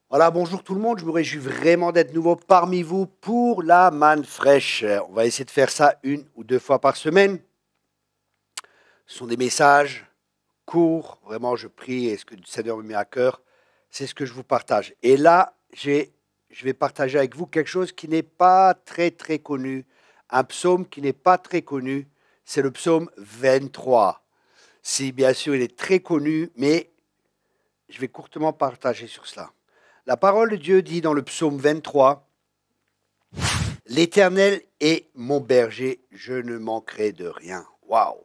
Voilà, bonjour tout le monde, je me réjouis vraiment d'être nouveau parmi vous pour la manne fraîche. On va essayer de faire ça 1 ou 2 fois par semaine. Ce sont des messages courts, vraiment je prie et ce que le Seigneur me met à cœur, c'est ce que je vous partage. Et là, je vais partager avec vous quelque chose qui n'est pas très connu, un psaume qui n'est pas très connu, c'est le psaume 23. Si bien sûr il est très connu, mais je vais courtement partager sur cela. La parole de Dieu dit dans le psaume 23, « L'Éternel est mon berger, je ne manquerai de rien. » Waouh!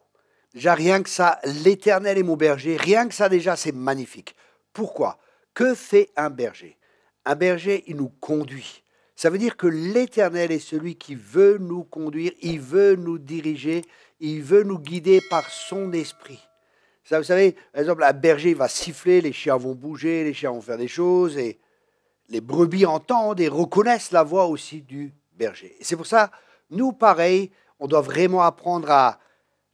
Déjà, rien que ça, l'Éternel est mon berger, rien que ça déjà, c'est magnifique. Pourquoi? Que fait un berger? Un berger, il nous conduit. Ça veut dire que l'Éternel est celui qui veut nous conduire, il veut nous diriger, il veut nous guider par son esprit. Ça, vous savez, par exemple, un berger il va siffler, les chiens vont bouger, les chiens vont faire des choses, et les brebis entendent et reconnaissent la voix aussi du berger. Et c'est pour ça, nous, pareil, on doit vraiment apprendre à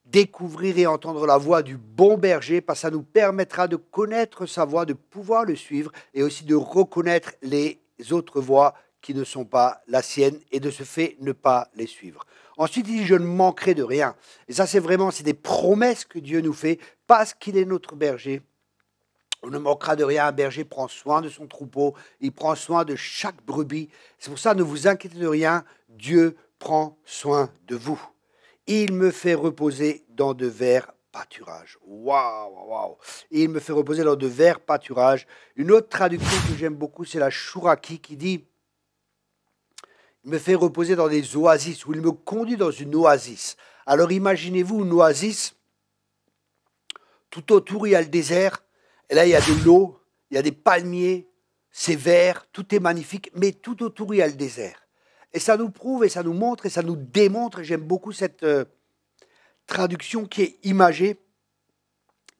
découvrir et entendre la voix du bon berger, parce que ça nous permettra de connaître sa voix, de pouvoir le suivre, et aussi de reconnaître les autres voix qui ne sont pas la sienne, et de ce fait, ne pas les suivre. Ensuite, il dit, je ne manquerai de rien. Et ça, c'est des promesses que Dieu nous fait, parce qu'il est notre berger. On ne manquera de rien, un berger prend soin de son troupeau, il prend soin de chaque brebis. C'est pour ça, ne vous inquiétez de rien, Dieu prend soin de vous. Il me fait reposer dans de verts pâturages. Waouh! Il me fait reposer dans de verts pâturages. Une autre traduction que j'aime beaucoup, c'est la Chouraki qui dit, il me fait reposer dans des oasis, ou il me conduit dans une oasis. Alors imaginez-vous une oasis, tout autour il y a le désert, et là, il y a de l'eau, il y a des palmiers, c'est vert, tout est magnifique, mais tout autour, il y a le désert. Et ça nous prouve, et ça nous montre, et ça nous démontre, et j'aime beaucoup cette traduction qui est imagée,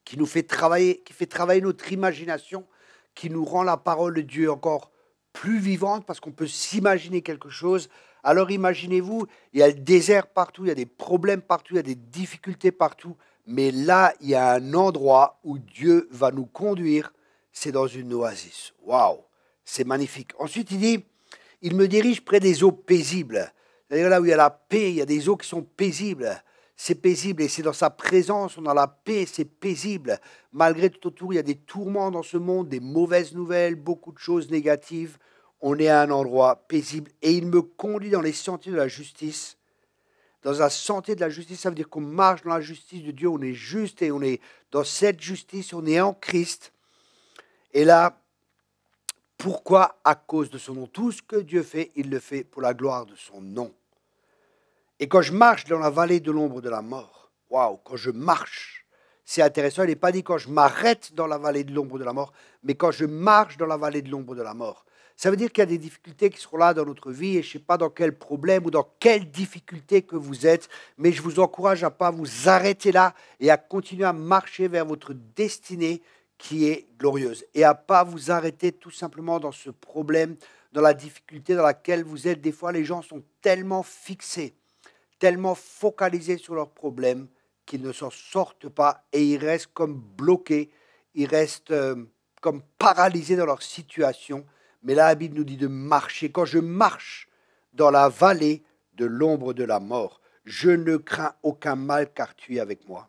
qui nous fait travailler, qui fait travailler notre imagination, qui nous rend la parole de Dieu encore plus vivante, parce qu'on peut s'imaginer quelque chose. Alors imaginez-vous, il y a le désert partout, il y a des problèmes partout, il y a des difficultés partout, mais là, il y a un endroit où Dieu va nous conduire, c'est dans une oasis. Waouh, c'est magnifique. Ensuite, il dit, il me dirige près des eaux paisibles. C'est-à-dire là où il y a la paix, il y a des eaux qui sont paisibles. C'est paisible et c'est dans sa présence, on a la paix, c'est paisible. Malgré tout autour, il y a des tourments dans ce monde, des mauvaises nouvelles, beaucoup de choses négatives. On est à un endroit paisible et il me conduit dans les sentiers de la justice. Dans un sentier de la justice, ça veut dire qu'on marche dans la justice de Dieu, on est juste et on est dans cette justice, on est en Christ. Et là, pourquoi? À cause de son nom. Tout ce que Dieu fait, il le fait pour la gloire de son nom. Et quand je marche dans la vallée de l'ombre de la mort, waouh, quand je marche, c'est intéressant, il n'est pas dit quand je m'arrête dans la vallée de l'ombre de la mort, mais quand je marche dans la vallée de l'ombre de la mort. Ça veut dire qu'il y a des difficultés qui seront là dans notre vie et je ne sais pas dans quel problème ou dans quelle difficulté que vous êtes, mais je vous encourage à ne pas vous arrêter là et à continuer à marcher vers votre destinée qui est glorieuse et à ne pas vous arrêter tout simplement dans ce problème, dans la difficulté dans laquelle vous êtes. Des fois, les gens sont tellement fixés, tellement focalisés sur leurs problèmes qu'ils ne s'en sortent pas et ils restent comme bloqués, ils restent comme paralysés dans leur situation. Mais là, la Bible nous dit de marcher. Quand je marche dans la vallée de l'ombre de la mort, je ne crains aucun mal car tu es avec moi.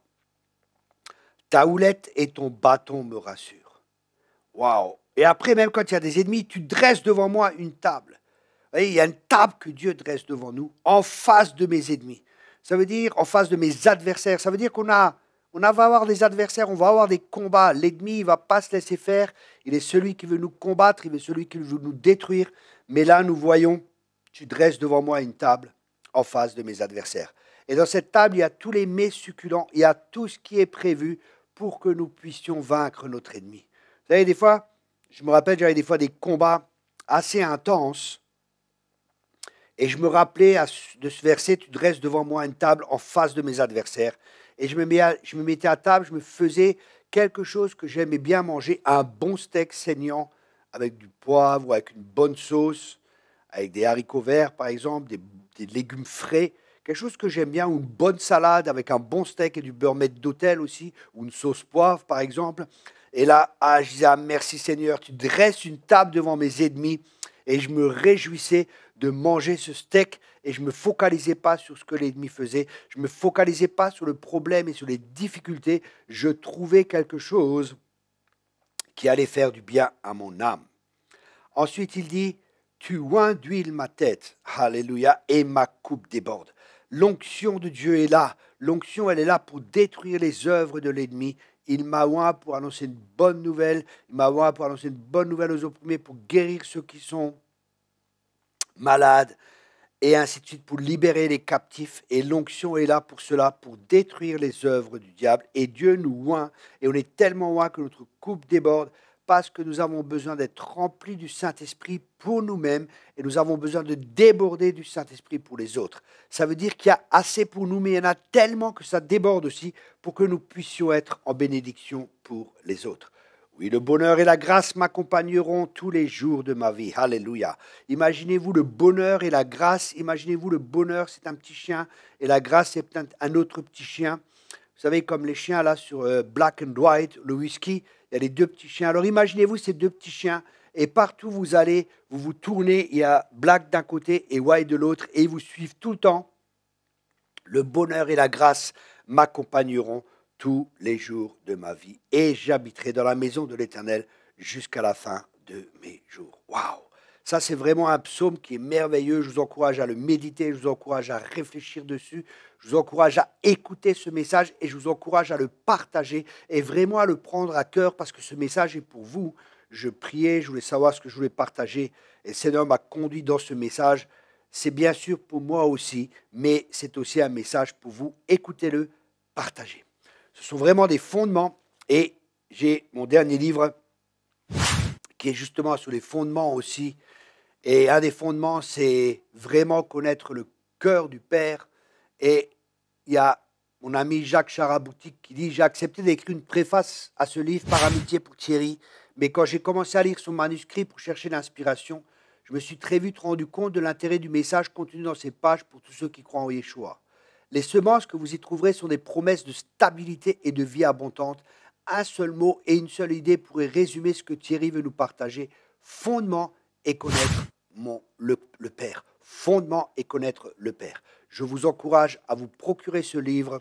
Ta houlette et ton bâton me rassurent. Waouh! Et après, même quand il y a des ennemis, tu dresses devant moi une table. Vous voyez, il y a une table que Dieu dresse devant nous, en face de mes ennemis. Ça veut dire en face de mes adversaires. Ça veut dire qu'on va avoir des adversaires, on va avoir des combats. L'ennemi, il ne va pas se laisser faire. Il est celui qui veut nous combattre, il est celui qui veut nous détruire. Mais là, nous voyons, tu dresses devant moi une table en face de mes adversaires. Et dans cette table, il y a tous les mets succulents, il y a tout ce qui est prévu pour que nous puissions vaincre notre ennemi. Vous savez, des fois, je me rappelle, j'avais des fois des combats assez intenses. Et je me rappelais de ce verset, tu dresses devant moi une table en face de mes adversaires. Et je me mettais à table, je me faisais quelque chose que j'aimais bien manger, un bon steak saignant avec du poivre, avec une bonne sauce, avec des haricots verts par exemple, des légumes frais quelque chose que j'aime bien, ou une bonne salade avec un bon steak et du beurre maître d'hôtel aussi, ou une sauce poivre par exemple. Et là, je disais, ah, merci Seigneur, tu dresses une table devant mes ennemis. Et je me réjouissais de manger ce steak et je ne me focalisais pas sur ce que l'ennemi faisait. Je ne me focalisais pas sur le problème et sur les difficultés. Je trouvais quelque chose qui allait faire du bien à mon âme. Ensuite, il dit, tu oins d'huile ma tête, alléluia, et ma coupe déborde. L'onction de Dieu est là. L'onction, elle est là pour détruire les œuvres de l'ennemi. Il m'a oint pour annoncer une bonne nouvelle. Il m'a oint pour annoncer une bonne nouvelle aux opprimés, pour guérir ceux qui sont malades, et ainsi de suite, pour libérer les captifs. Et l'onction est là pour cela, pour détruire les œuvres du diable. Et Dieu nous oint, et on est tellement oint que notre coupe déborde, parce que nous avons besoin d'être remplis du Saint-Esprit pour nous-mêmes, et nous avons besoin de déborder du Saint-Esprit pour les autres. Ça veut dire qu'il y a assez pour nous, mais il y en a tellement que ça déborde aussi pour que nous puissions être en bénédiction pour les autres. Oui, le bonheur et la grâce m'accompagneront tous les jours de ma vie. Alléluia. Imaginez-vous le bonheur et la grâce. Imaginez-vous le bonheur, c'est un petit chien, et la grâce, c'est peut-être un autre petit chien. Vous savez, comme les chiens là sur Black and White, le whisky, il y a les deux petits chiens. Alors imaginez-vous ces deux petits chiens, et partout vous allez, vous vous tournez, il y a Black d'un côté et White de l'autre, et ils vous suivent tout le temps. Le bonheur et la grâce m'accompagneront tous les jours de ma vie, et j'habiterai dans la maison de l'Éternel jusqu'à la fin de mes jours. Waouh! Ça, c'est vraiment un psaume qui est merveilleux. Je vous encourage à le méditer, je vous encourage à réfléchir dessus, je vous encourage à écouter ce message et je vous encourage à le partager et vraiment à le prendre à cœur parce que ce message est pour vous. Je priais, je voulais savoir ce que je voulais partager et le Seigneur m'a conduit dans ce message. C'est bien sûr pour moi aussi, mais c'est aussi un message pour vous. Écoutez-le, partagez. Ce sont vraiment des fondements et j'ai mon dernier livre qui est justement sur les fondements aussi. Et un des fondements, c'est vraiment connaître le cœur du Père. Et il y a mon ami Jacques Charaboutique qui dit « J'ai accepté d'écrire une préface à ce livre par amitié pour Thierry, mais quand j'ai commencé à lire son manuscrit pour chercher l'inspiration, je me suis très vite rendu compte de l'intérêt du message contenu dans ces pages pour tous ceux qui croient en Yeshua. Les semences que vous y trouverez sont des promesses de stabilité et de vie abondante. Un seul mot et une seule idée pourraient résumer ce que Thierry veut nous partager. Fondement et connaître le Père. Fondement et connaître le Père. Je vous encourage à vous procurer ce livre.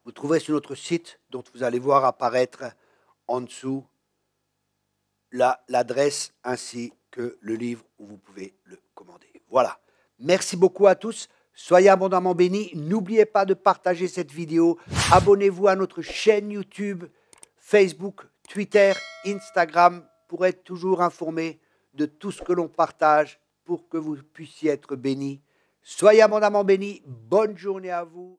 Vous trouverez sur notre site, dont vous allez voir apparaître en dessous l'adresse ainsi que le livre où vous pouvez le commander. Voilà. Merci beaucoup à tous. Soyez abondamment bénis. N'oubliez pas de partager cette vidéo. Abonnez-vous à notre chaîne YouTube, Facebook, Twitter, Instagram pour être toujours informé de tout ce que l'on partage pour que vous puissiez être bénis. Soyez abondamment bénis. Bonne journée à vous.